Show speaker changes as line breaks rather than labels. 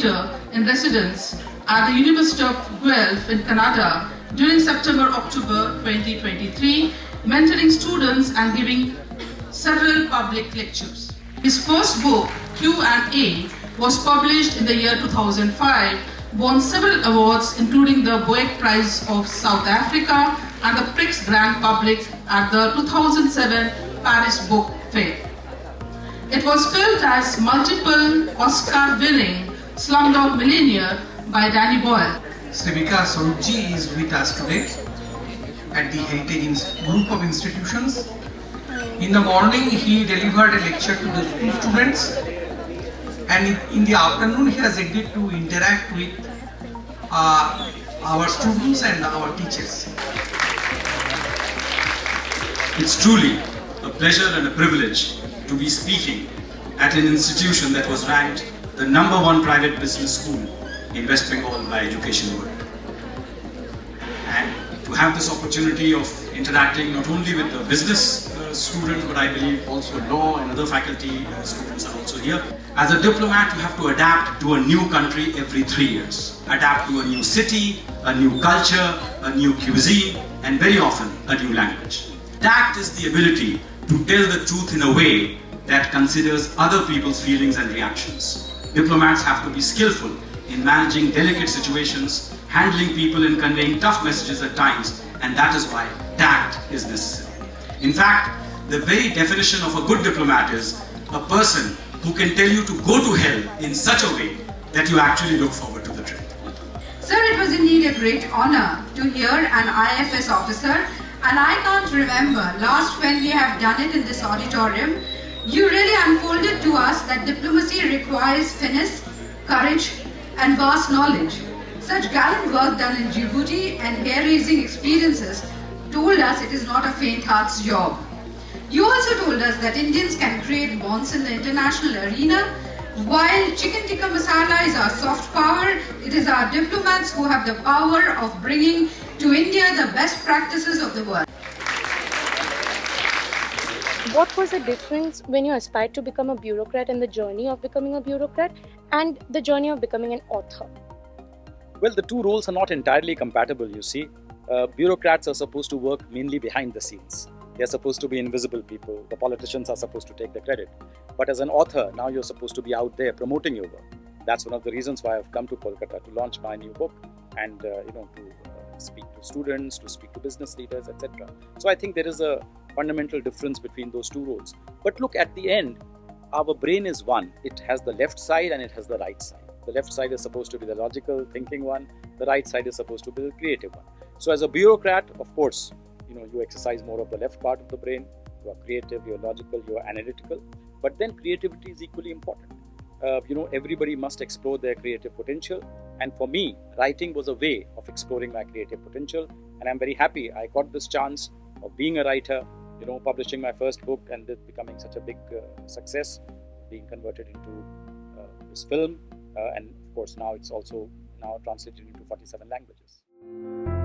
educator in residence at the University of Guelph in Canada during September-October 2023, mentoring students and giving several public lectures. His first book, Q&A, was published in the year 2005, won several awards including the Boeck Prize of South Africa and the Prix Grand Public at the 2007 Paris Book Fair. It was filmed as multiple Oscar-winning Slumdog Millionaire by Danny Boyle.
Shri Vikas Swarup is with us today at the Heritage Group of Institutions. In the morning, he delivered a lecture to the school students, and in the afternoon, he has agreed to interact with our students and our teachers.
It's truly a pleasure and a privilege to be speaking at an institution that was ranked the #1 private business school in West Bengal by Education World. And to have this opportunity of interacting not only with the business students, but I believe also law and other faculty students are also here. As a diplomat, you have to adapt to a new country every 3 years. Adapt to a new city, a new culture, a new cuisine, and very often a new language. Tact is the ability to tell the truth in a way that considers other people's feelings and reactions. Diplomats have to be skillful in managing delicate situations, handling people and conveying tough messages at times, and that is why tact is necessary. In fact, the very definition of a good diplomat is a person who can tell you to go to hell in such a way that you actually look forward to the trip.
Sir, it was indeed a great honor to hear an IFS officer, and I can't remember last when we have done it in this auditorium. You really unfolded to us that diplomacy requires finesse, courage, and vast knowledge. Such gallant work done in Djibouti and hair-raising experiences told us it is not a faint heart's job. You also told us that Indians can create bonds in the international arena. While chicken tikka masala is our soft power, it is our diplomats who have the power of bringing to India the best practices of the world.
What was the difference when you aspired to become a bureaucrat and the journey of becoming a bureaucrat and the journey of becoming an author?
Well, the two roles are not entirely compatible, you see. Bureaucrats are supposed to work mainly behind the scenes. They're supposed to be invisible people. The politicians are supposed to take the credit. But as an author, now you're supposed to be out there promoting your work. That's one of the reasons why I've come to Kolkata to launch my new book and to speak to students, to speak to business leaders, etc. So I think there is a fundamental difference between those two roles. But look, at the end, our brain is one. It has the left side and it has the right side. The left side is supposed to be the logical, thinking one. The right side is supposed to be the creative one. So as a bureaucrat, of course, you exercise more of the left part of the brain. You are creative, you are logical, you are analytical. But then creativity is equally important. Everybody must explore their creative potential. And for me, writing was a way of exploring my creative potential. And I'm very happy I got this chance of being a writer, publishing my first book and it becoming such a big success, being converted into this film. And of course, now it's also translated into 47 languages.